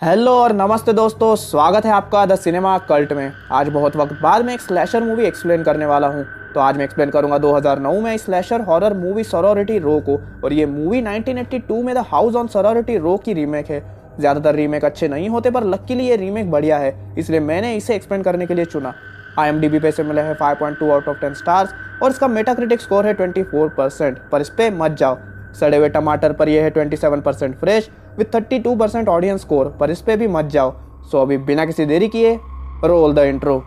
Hello और नमस्ते दोस्तों, स्वागत है आपका द सिनेमा कल्ट में। आज बहुत वक्त बाद मैं एक स्लैशर मूवी एक्सप्लेन करने वाला हूं। तो आज मैं एक्सप्लेन करूंगा 2009 में स्लैशर हॉरर मूवी सोरोरिटी रो को। और ये मूवी 1982 में द हाउस ऑन सोरोरिटी रो की रीमेक है। ज़्यादातर रीमेक अच्छे नहीं होते, पर लकीली ये रीमेक बढ़िया है, इसलिए मैंने इसे एक्सप्लेन करने के लिए चुना। IMDb पे से मिला है 5.2 आउट ऑफ 10 स्टार्स और इसका मेटाक्रिटिक स्कोर है 24%। पर इस पर मत जाओ, सड़े हुए टमाटर पर यह है 27% फ्रेश विथ 32% ऑडियंस स्कोर, पर इस पे भी मत जाओ। सो अभी बिना किसी देरी किए रोल द इंट्रो।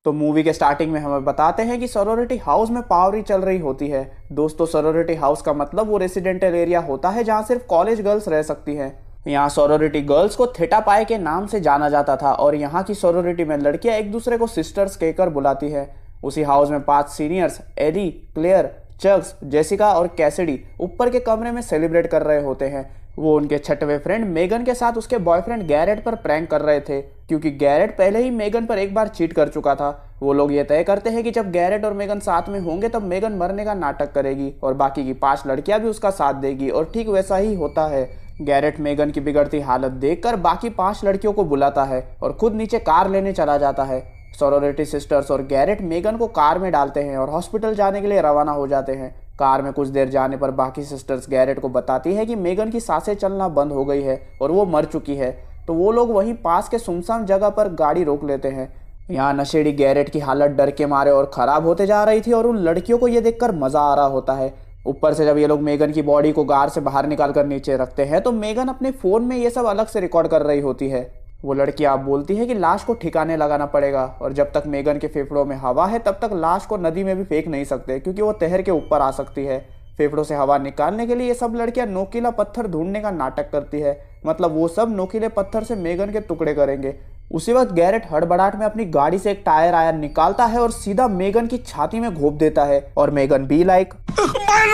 तो मूवी के स्टार्टिंग में हमें बताते हैं कि सोरोरिटी हाउस में पावरी चल रही होती है। दोस्तों, सोरोरिटी हाउस का मतलब वो रेसिडेंटल एरिया होता है जहाँ सिर्फ कॉलेज गर्ल्स रह सकती हैं। यहाँ सोरोरिटी गर्ल्स को थेटा पाई के नाम से जाना जाता था और यहाँ की सोरोरिटी में लड़कियाँ एक दूसरे को सिस्टर्स कहकर बुलाती है। उसी हाउस में 5 सीनियर्स एडी, क्लेयर, चग्स, जेसिका और कैसिडी ऊपर के कमरे में सेलिब्रेट कर रहे होते हैं। वो उनके छठवें फ्रेंड मेगन के साथ उसके बॉयफ्रेंड गैरेट पर प्रैंक कर रहे थे, क्योंकि गैरेट पहले ही मेगन पर एक बार चीट कर चुका था। वो लोग ये तय करते हैं कि जब गैरेट और मेगन साथ में होंगे तब मेगन मरने का नाटक करेगी और बाकी की 5 लड़कियां भी उसका साथ देगी। और ठीक वैसा ही होता है। गैरेट मेगन की बिगड़ती हालत देखकर बाकी 5 लड़कियों को बुलाता है और खुद नीचे कार लेने चला जाता है। सोरोरिटी सिस्टर्स और गैरेट मेगन को कार में डालते हैं और हॉस्पिटल जाने के लिए रवाना हो जाते हैं। कार में कुछ देर जाने पर बाकी सिस्टर्स गैरेट को बताती है कि मेगन की सांसें चलना बंद हो गई है और वो मर चुकी है। तो वो लोग वहीं पास के सुनसान जगह पर गाड़ी रोक लेते हैं। यहाँ नशेड़ी गैरेट की हालत डर के मारे और ख़राब होते जा रही थी और उन लड़कियों को ये देखकर मज़ा आ रहा होता है। ऊपर से जब ये लोग मेगन की बॉडी को कार से बाहर निकाल कर नीचे रखते हैं तो मेगन अपने फ़ोन में ये सब अलग से रिकॉर्ड कर रही होती है। वो लड़की आप बोलती है कि लाश को ठिकाने लगाना पड़ेगा और जब तक मेगन के फेफड़ों में हवा है तब तक लाश को नदी में भी फेंक नहीं सकते, क्योंकि वो तैर के ऊपर आ सकती है। फेफड़ों से हवा निकालने के लिए ये सब लड़कियां नोकीला पत्थर ढूंढने का नाटक करती है। मतलब वो सब नोकीले पत्थर से मेगन के टुकड़े करेंगे। उसी वक्त गैरेट हड़बड़ाहट में अपनी गाड़ी से एक टायर आयरन निकालता है और सीधा मेगन की छाती में घोंप देता है और मेगन बी लाइक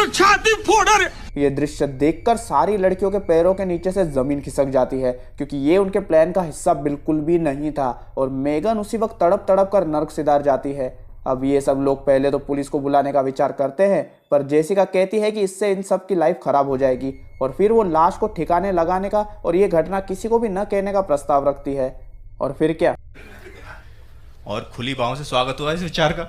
छाती फोड़। ये दृश्य देखकर सारी लड़कियों के पैरों के नीचे से जमीन खिसक जाती है, क्योंकि ये उनके प्लान का हिस्सा बिल्कुल भी नहीं था और मेगन उसी वक्त तड़प तड़प कर नर्क सिधार जाती है। अब ये सब लोग पहले तो पुलिस को बुलाने का विचार करते हैं, पर जेसिका कहती है कि इससे इन सब की लाइफ खराब हो जाएगी और फिर वो लाश को ठिकाने लगाने का और ये घटना किसी को भी न कहने का प्रस्ताव रखती है। और फिर क्या, और खुली बाहों से स्वागत हुआ इस विचार का।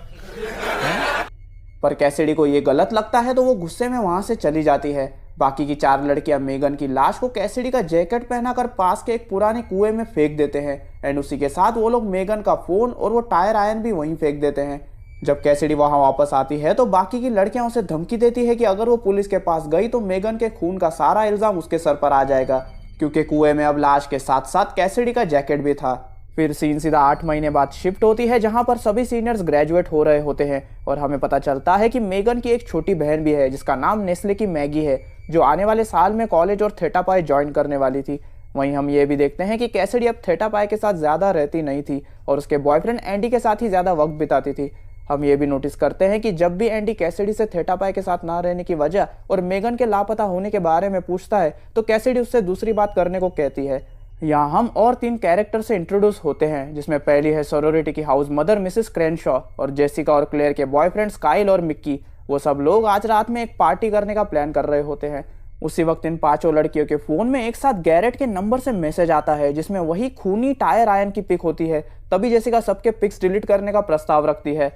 पर कैसिडी को ये गलत लगता है तो वो गुस्से में वहां से चली जाती है। बाकी की 4 लड़कियां मेगन की लाश को कैसिडी का जैकेट पहनाकर पास के एक पुराने कुएं में फेंक देते हैं एंड उसी के साथ वो लोग मेगन का फोन और वो टायर आयरन भी वहीं फेंक देते हैं। जब कैसिडी वहां वापस आती है तो बाकी की लड़कियां उसे धमकी देती है कि अगर वो पुलिस के पास गई तो मेगन के खून का सारा इल्जाम उसके सर पर आ जाएगा, क्योंकि कुएं में अब लाश के साथ साथ कैसिडी का जैकेट भी था। फिर सीन सीधा 8 महीने बाद शिफ्ट होती है, जहां पर सभी सीनियर्स ग्रेजुएट हो रहे होते हैं और हमें पता चलता है कि मेगन की एक छोटी बहन भी है जिसका नाम नेस्ले की मैगी है, जो आने वाले साल में कॉलेज और थेटा पाई ज्वाइन करने वाली थी। वहीं हम ये भी देखते हैं कि कैसिडी अब थेटा पाई के साथ ज़्यादा रहती नहीं थी और उसके बॉयफ्रेंड एंडी के साथ ही ज़्यादा वक्त बिताती थी। हम ये भी नोटिस करते हैं कि जब भी एंडी कैसिडी से थेटा पाई के साथ ना रहने की वजह और मेगन के लापता होने के बारे में पूछता है तो कैसिडी उससे दूसरी बात करने को कहती है। यहाँ हम और 3 कैरेक्टर से इंट्रोड्यूस होते हैं, जिसमें पहली है सोरोरिटी की हाउस मदर मिसेस क्रेनशॉ और जेसिका और क्लेयर के बॉयफ्रेंड्स काइल और मिक्की। वो सब लोग आज रात में एक पार्टी करने का प्लान कर रहे होते हैं। उसी वक्त इन 5 लड़कियों के फोन में एक साथ गैरेट के नंबर से मैसेज आता है, जिसमें वही खूनी टायर आयरन की पिक होती है। तभी जेसिका सबके पिक्स डिलीट करने का प्रस्ताव रखती है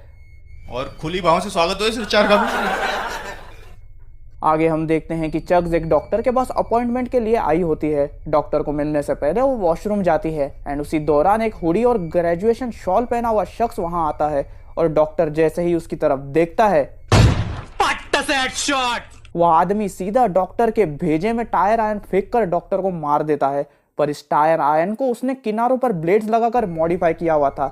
और खुली बाहों से स्वागत हो इस विचार का भी। आगे हम देखते हैं कि चग्स एक डॉक्टर के पास अपॉइंटमेंट के लिए आई होती है। डॉक्टर को मिलने से पहले वो वॉशरूम जाती है एंड उसी दौरान एक हुडी और ग्रेजुएशन शॉल पहना हुआ शख्स वहां आता है और डॉक्टर जैसे ही उसकी तरफ देखता है वह आदमी सीधा डॉक्टर के भेजे में टायर आयरन फेंक कर डॉक्टर को मार देता है। पर इस टायर आयरन को उसने किनारों पर ब्लेड्स लगाकर मॉडिफाई किया हुआ था।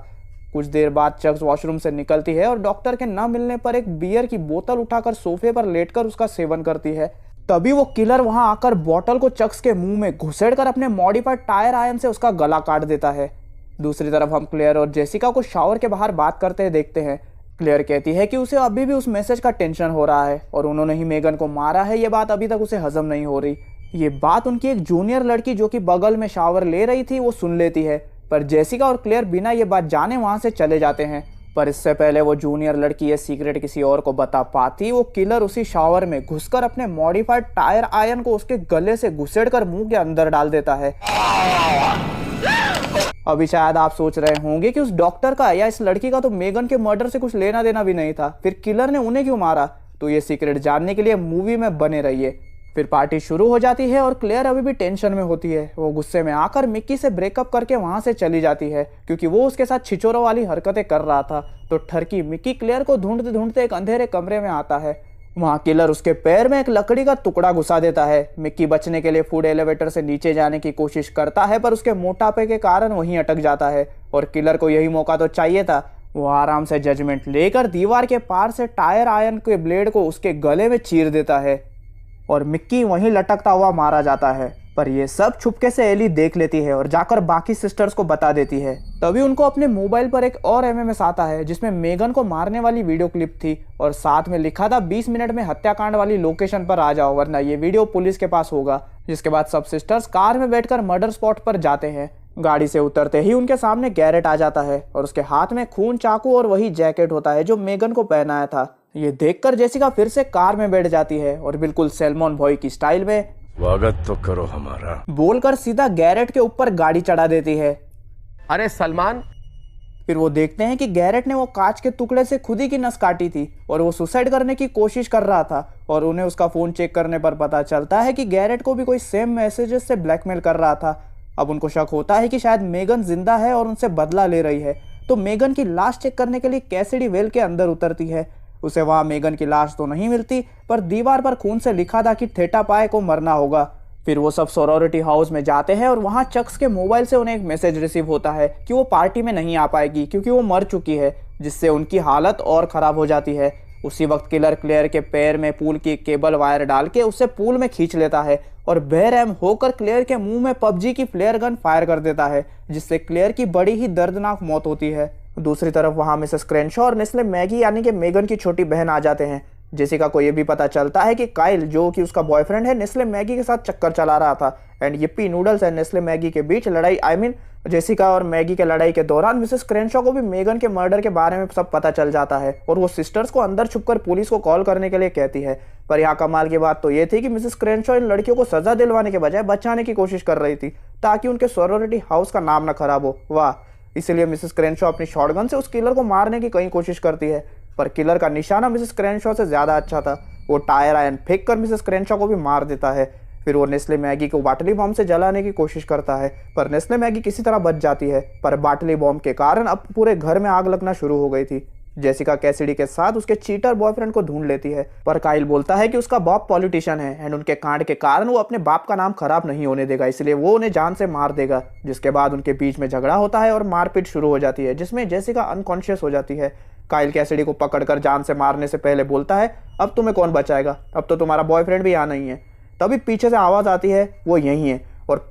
कुछ देर बाद चग्स वॉशरूम से निकलती है और डॉक्टर के न मिलने पर एक बियर की बोतल उठाकर सोफे पर लेटकर उसका सेवन करती है। तभी वो किलर वहां आकर बोतल को चग्स के मुंह में घुसेड़कर अपने मॉडिफाइड टायर आयरन से उसका गला काट देता है। दूसरी तरफ हम क्लेयर और जेसिका को शावर के बाहर बात करते देखते हैं। क्लेयर कहती है कि उसे अभी भी उस मैसेज का टेंशन हो रहा है और उन्होंने ही मेगन को मारा है, ये बात अभी तक उसे हजम नहीं हो रही। ये बात उनकी एक जूनियर लड़की जो कि बगल में शावर ले रही थी वो सुन लेती है, पर जेसिका और क्लेयर बिना ये बात जाने वहां से चले जाते हैं। पर इससे पहले वो जूनियर लड़की ये सीक्रेट किसी और को बता पाती, वो किलर उसी शावर में घुसकर अपने मॉडिफाइड टायर आयन को उसके गले से घुसेड़कर मुंह के अंदर डाल देता है। अभी शायद आप सोच रहे होंगे कि उस डॉक्टर का या इस लड़की का तो मेगन के मर्डर से कुछ लेना देना भी नहीं था, फिर किलर ने उन्हें क्यों मारा? तो ये सीक्रेट जानने के लिए मूवी में बने रहिए। फिर पार्टी शुरू हो जाती है और क्लेयर अभी भी टेंशन में होती है। वो गुस्से में आकर मिक्की से ब्रेकअप करके वहां से चली जाती है क्योंकि वो उसके साथ छिचोरों वाली हरकतें कर रहा था। तो ठरकी मिक्की क्लेयर को ढूंढते ढूंढते एक अंधेरे कमरे में आता है। वहां किलर उसके पैर में एक लकड़ी का टुकड़ा घुसा देता है। मिक्की बचने के लिए फूड एलिवेटर से नीचे जाने की कोशिश करता है पर उसके मोटापे के कारण वहीं अटक जाता है और किलर को यही मौका तो चाहिए था। वो आराम से जजमेंट लेकर दीवार के पार से टायर आयन के ब्लेड को उसके गले में चीर देता है और मिक्की वहीं लटकता हुआ मारा जाता है। पर ये सब छुपके से एली देख लेती है और जाकर बाकी सिस्टर्स को बता देती है। तभी उनको अपने मोबाइल पर एक और एमएमएस आता है जिसमें मेगन को मारने वाली वीडियो क्लिप थी और साथ में लिखा था 20 मिनट में हत्याकांड वाली लोकेशन पर आ जाओ वरना ये वीडियो पुलिस के पास होगा। जिसके बाद सब सिस्टर्स कार में बैठकर मर्डर स्पॉट पर जाते हैं। गाड़ी से उतरते ही उनके सामने गैरेट आ जाता है और उसके हाथ में खून, चाकू और वही जैकेट होता है जो मेगन को पहनाया था। ये देखकर जेसिका फिर से कार में बैठ जाती है और बिल्कुल सैल्मन बॉय की स्टाइल में स्वागत तो करो हमारा बोलकर सीधा गैरेट के ऊपर गाड़ी चढ़ा देती है। अरे सलमान। फिर वो देखते हैं कि गैरेट ने वो कांच के टुकड़े से खुद ही की नस काटी थी और वो सुसाइड करने की कोशिश कर रहा था और उन्हें उसका फोन चेक करने पर पता चलता है कि गैरेट को भी कोई सेम मैसेजेस से ब्लैकमेल कर रहा था। अब उनको शक होता है कि शायद मेगन जिंदा है और उनसे बदला ले रही है। तो मेगन की लाश चेक करने के लिए कैसिडी वेल के अंदर उतरती है। उसे वहां मेगन की लाश तो नहीं मिलती पर दीवार पर खून से लिखा था कि थेटा पाए को मरना होगा। फिर वो सब सोरोरिटी हाउस में जाते हैं और वहां चक्स के मोबाइल से उन्हें एक मैसेज रिसीव होता है कि वो पार्टी में नहीं आ पाएगी क्योंकि वो मर चुकी है, जिससे उनकी हालत और खराब हो जाती है। उसी वक्त किलर क्लेयर के पैर में पूल की केबल वायर डाल के उसे पूल में खींच लेता है और बेरहम होकर क्लेयर के मुंह में पबजी की फ्लेयर गन फायर कर देता है, जिससे क्लेयर की बड़ी ही दर्दनाक मौत होती है। दूसरी तरफ वहां मिसेस क्रेनशॉ और नेस्ले मैगी यानी कि मेगन की छोटी बहन आ जाते हैं। जेसिका को यह भी पता चलता है कि काइल जो कि उसका बॉयफ्रेंड है नेस्ले मैगी के साथ चक्कर चला रहा था and Yippee noodles and Nestle Maggi के बीच लड़ाई जेसिका और मैगी के लड़ाई के दौरान मिसेस क्रेनशॉ को भी मेगन के मर्डर के बारे में सब पता चल जाता है और वो सिस्टर्स को अंदर छुपकर पुलिस को कॉल करने के लिए कहती है। पर यहाँ कमाल की बात तो ये थी कि मिसेस क्रेनशॉ इन लड़कियों को सजा दिलवाने के बजाय बचाने की कोशिश कर रही थी ताकि उनके सोरोरिटी हाउस का नाम न खराब हो। वाह। इसलिए मिसेस क्रेनशॉ अपनी शॉटगन से उस किलर को मारने की कई कोशिश करती है पर किलर का निशाना मिसेस क्रेनशॉ से ज्यादा अच्छा था। वो टायर आयन फेंक कर मिसेस क्रेनशॉ को भी मार देता है। फिर वो नेस्ले मैगी को बाटली बॉम्ब से जलाने की कोशिश करता है पर नेस्ले मैगी किसी तरह बच जाती है। पर बाटली बॉम्ब के कारण अब पूरे घर में आग लगना शुरू हो गई थी। जेसिका कैसिडी के साथ उसके चीटर बॉयफ्रेंड को ढूंढ लेती है पर काइल बोलता है कि उसका बाप पॉलिटिशियन है एंड उनके कांड के कारण वो अपने बाप का नाम खराब नहीं होने देगा, इसलिए वो उन्हें जान से मार देगा। जिसके बाद उनके बीच में झगड़ा होता है और मारपीट शुरू हो जाती है जिसमें जेसिका अनकॉन्शियस हो जाती है। काइल कैसिडी को पकड़कर जान से मारने से पहले बोलता है अब तुम्हें कौन बचाएगा, अब तो तुम्हारा बॉयफ्रेंड भी यहाँ नहीं है। तभी पीछे से आवाज आती है वो यही है और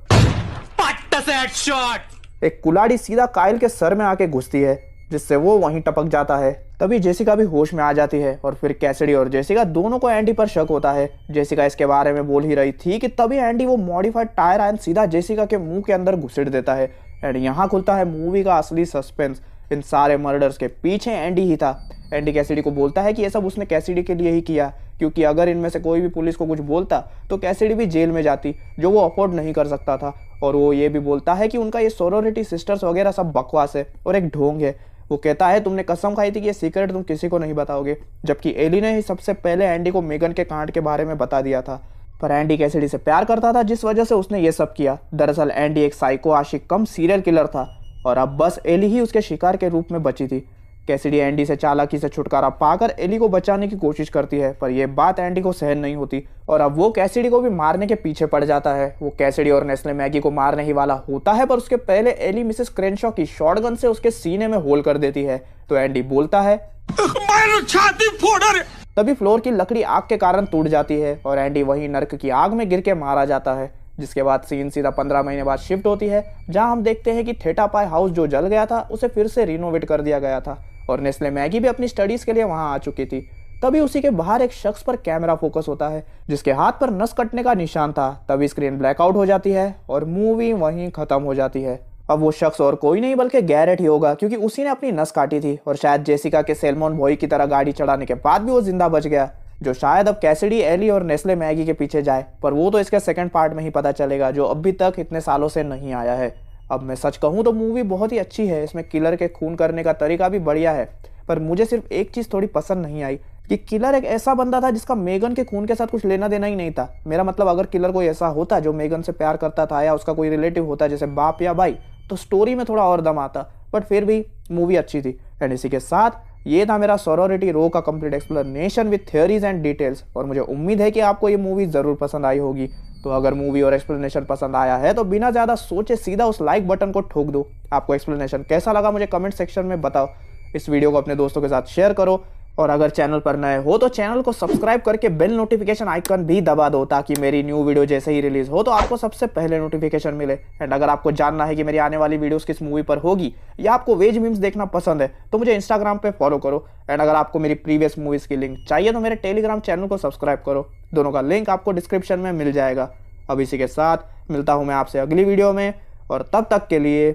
एक कुल्हाड़ी सीधा काइल के सर में आके घुसती है जिससे वो वहीं टपक जाता है। तभी जेसिका भी होश में आ जाती है और फिर कैसिडी और जेसिका दोनों को एंडी पर शक होता है। जेसिका इसके बारे में बोल ही रही थी कि तभी एंडी वो मॉडिफाइड टायर आयन सीधा जेसिका के मुंह के अंदर घुसेड़ देता है एंड यहाँ खुलता है मूवी का असली सस्पेंस। इन सारे मर्डर्स के पीछे एंडी ही था। एंडी कैसिडी को बोलता है कि ये सब उसने कैसिडी के लिए ही किया क्योंकि अगर इनमें से कोई भी पुलिस को कुछ बोलता तो कैसिडी भी जेल में जाती जो वो अफोर्ड नहीं कर सकता था। और वो ये भी बोलता है कि उनका ये सोरोरिटी सिस्टर्स वगैरह सब बकवास है और एक ढोंग है। वो कहता है तुमने कसम खाई थी कि ये सीक्रेट तुम किसी को नहीं बताओगे, जबकि एली ने ही सबसे पहले एंडी को मेगन के कांड के बारे में बता दिया था। पर एंडी कैसिडी से प्यार करता था जिस वजह से उसने ये सब किया। दरअसल एंडी एक साइको आशिक कम सीरियल किलर था और अब बस एली ही उसके शिकार के रूप में बची थी। कैसिडी एंडी से चालाकी से छुटकारा पाकर एली को बचाने की कोशिश करती है पर यह बात एंडी को सहन नहीं होती और अब वो कैसिडी को भी मारने के पीछे पड़ जाता है। वो कैसिडी और नेस्ले मैगी को मारने ही वाला होता है पर उसके पहले एली मिसेस क्रेनशॉ की शॉटगन से उसके सीने में होल कर देती है। तो एंडी बोलता है छाती फोड़। तभी फ्लोर की लकड़ी आग के कारण टूट जाती है और एंडी वही नर्क की आग में गिर के मारा जाता है। जिसके बाद सीन सीधा 15 महीने बाद शिफ्ट होती है जहां हम देखते हैं कि थेटा पाई हाउस जो जल गया था उसे फिर से रिनोवेट कर दिया गया था और नेस्ले मैगी भी अपनी स्टडीज के लिए वहां आ चुकी थी। तभी उसी के बाहर एक शख्स पर कैमरा फोकस होता है जिसके हाथ पर नस कटने का निशान था। तभी स्क्रीन ब्लैकआउट हो जाती है और मूवी वहीं खत्म हो जाती है। अब वो शख्स और कोई नहीं बल्कि गैरेट ही होगा, क्योंकि उसी ने अपनी नस काटी थी और शायद जेसिका के सैल्मन बॉय की तरह गाड़ी चढ़ाने के बाद भी वो जिंदा बच गया, जो शायद अब कैसिडी, एली और नेस्ले मैगी के पीछे जाए। पर वो तो इसके सेकंड पार्ट में ही पता चलेगा, जो अभी तक इतने सालों से नहीं आया है। अब मैं सच कहूँ तो मूवी बहुत ही अच्छी है, इसमें किलर के खून करने का तरीका भी बढ़िया है। पर मुझे सिर्फ एक चीज़ थोड़ी पसंद नहीं आई कि किलर एक ऐसा बंदा था जिसका मेगन के खून के साथ कुछ लेना देना ही नहीं था। मेरा मतलब, अगर किलर कोई ऐसा होता जो मेगन से प्यार करता था या उसका कोई रिलेटिव होता जैसे बाप या भाई, तो स्टोरी में थोड़ा और दम आता। बट फिर भी मूवी अच्छी थी। एंड इसी के साथ ये था मेरा सोरोरिटी रो का complete explanation with theories and details. और मुझे उम्मीद है कि आपको ये मूवी ज़रूर पसंद आई होगी। तो अगर मूवी और एक्सप्लेनेशन पसंद आया है तो बिना ज़्यादा सोचे सीधा उस लाइक बटन को ठोक दो। आपको एक्सप्लेनेशन कैसा लगा मुझे कमेंट सेक्शन में बताओ। इस वीडियो को अपने दोस्तों के साथ शेयर करो, और अगर चैनल पर नए हो तो चैनल को सब्सक्राइब करके बेल नोटिफिकेशन आइकन भी दबा दो, ताकि मेरी न्यू वीडियो जैसे ही रिलीज हो तो आपको सबसे पहले नोटिफिकेशन मिले। एंड अगर आपको जानना है कि मेरी आने वाली वीडियोस किस मूवी पर होगी या आपको वेज मीम्स देखना पसंद है तो मुझे इंस्टाग्राम पे फॉलो करो। एंड अगर आपको मेरी प्रीवियस मूवीज की लिंक चाहिए तो मेरे टेलीग्राम चैनल को सब्सक्राइब करो। दोनों का लिंक आपको डिस्क्रिप्शन में मिल जाएगा। अब इसी के साथ मिलता हूँ मैं आपसे अगली वीडियो में, और तब तक के लिए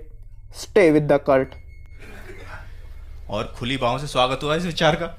स्टे विद द कल्ट। और खुली बाहों से स्वागत हुआ इस विचार का।